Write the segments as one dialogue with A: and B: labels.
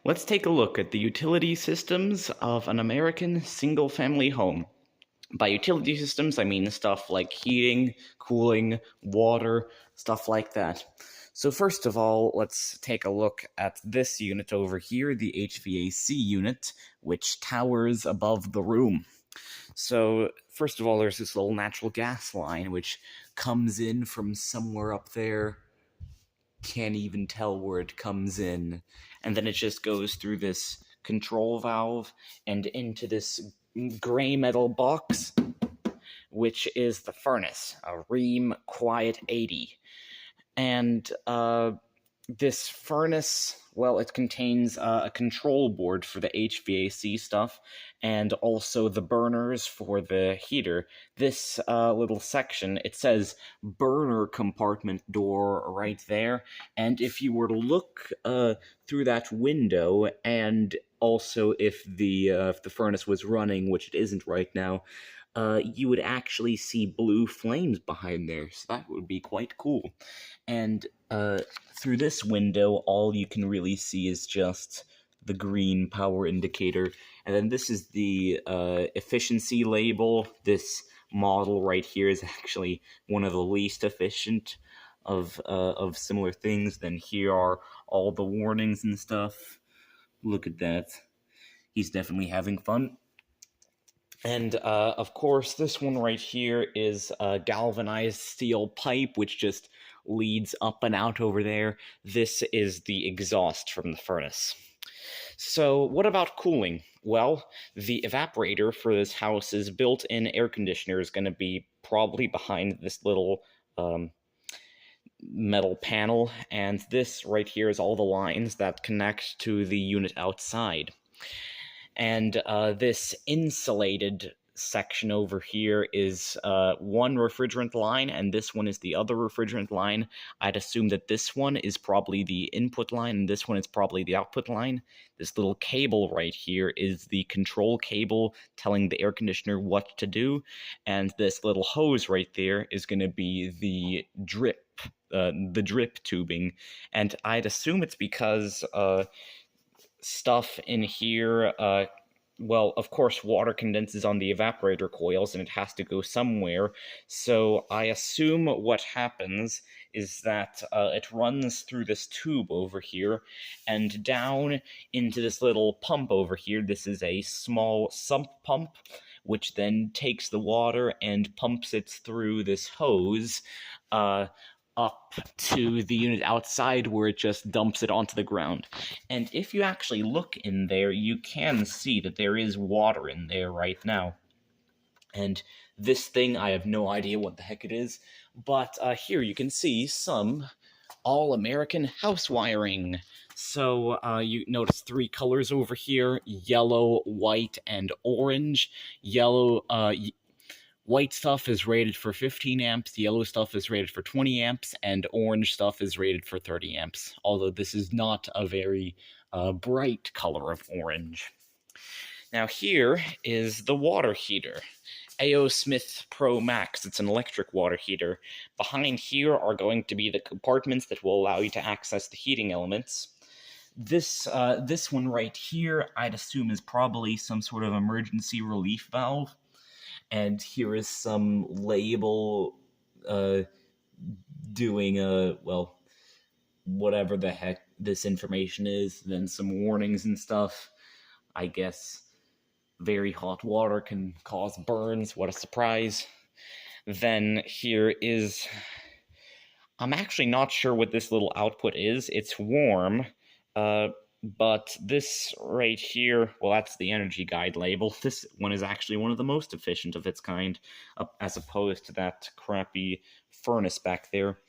A: Let's take a look at the utility systems of an American single-family home. By utility systems, I mean stuff like heating, cooling, water, stuff like that. So first of all, let's take a look at this unit over here, the HVAC unit, which towers above the room. So first of all, there's this little natural gas line, which comes in from somewhere up there. Can't even tell where it comes in. And then it just goes through this control valve and into this gray metal box, which is the furnace, a Rheem Quiet 80. And this furnace, well, it contains a control board for the HVAC stuff, and also the burners for the heater. This little section, it says burner compartment door right there, and if you were to look through that window, and also if the furnace was running, which it isn't right now, you would actually see blue flames behind there, so that would be quite cool. And through this window, all you can really see is just the green power indicator. And then this is the efficiency label. This model right here is actually one of the least efficient of similar things. Then here are all the warnings and stuff. Look at that. He's definitely having fun. And, of course, this one right here is a galvanized steel pipe, which just leads up and out over there. This is the exhaust from the furnace. So, what about cooling? Well, the evaporator for this house's built-in air conditioner is going to be probably behind this little metal panel, and this right here is all the lines that connect to the unit outside. And this insulated section over here is one refrigerant line, and this one is the other refrigerant line. I'd assume that this one is probably the input line, and this one is probably the output line. This little cable right here is the control cable telling the air conditioner what to do, and this little hose right there is going to be the drip tubing. And I'd assume it's because stuff in here, well, of course, water condenses on the evaporator coils and it has to go somewhere. So I assume what happens is that it runs through this tube over here and down into this little pump over here. This is a small sump pump, which then takes the water and pumps it through this hose up to the unit outside, where it just dumps it onto the ground. And if you actually look in there, you can see that there is water in there right now. And this thing, I have no idea what the heck it is, but here you can see some all-American house wiring. So you notice three colors over here: yellow, white, and orange. Yellow, white stuff is rated for 15 amps, yellow stuff is rated for 20 amps, and orange stuff is rated for 30 amps, although this is not a very bright color of orange. Now here is the water heater. A.O. Smith Pro Max. It's an electric water heater. Behind here are going to be the compartments that will allow you to access the heating elements. This one right here, I'd assume, is probably some sort of emergency relief valve. And here is some label doing well, whatever the heck this information is. Then some warnings and stuff. I guess very hot water can cause burns. What a surprise. Then here is, I'm actually not sure what this little output is. It's warm. But this right here, well, that's the energy guide label. This one is actually one of the most efficient of its kind, as opposed to that crappy furnace back there.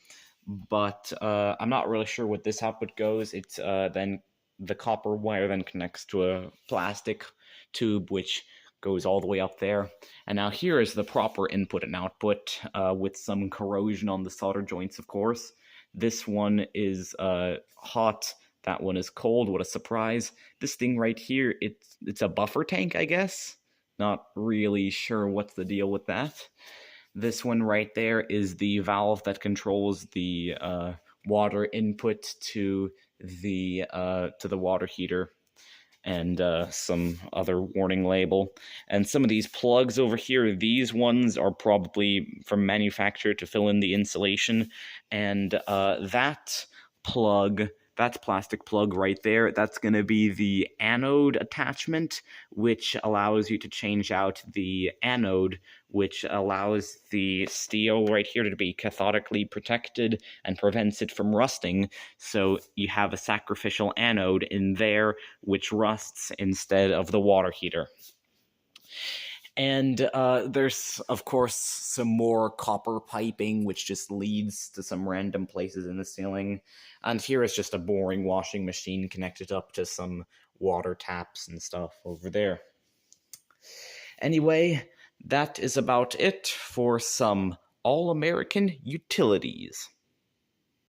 A: But I'm not really sure what this output goes. It's then the copper wire then connects to a plastic tube, which goes all the way up there. And now here is the proper input and output, with some corrosion on the solder joints, of course. This one is hot. That one is cold. What a surprise. This thing right here, it's a buffer tank, I guess. Not really sure what's the deal with that. This one right there is the valve that controls the water input to the water heater, and some other warning label. And some of these plugs over here, these ones are probably from manufacturer to fill in the insulation. And that plug, that plastic plug right there, that's going to be the anode attachment, which allows you to change out the anode, which allows the steel right here to be cathodically protected and prevents it from rusting. So you have a sacrificial anode in there, which rusts instead of the water heater. And there's, of course, some more copper piping, which just leads to some random places in the ceiling. And here is just a boring washing machine connected up to some water taps and stuff over there. Anyway, that is about it for some all-American utilities.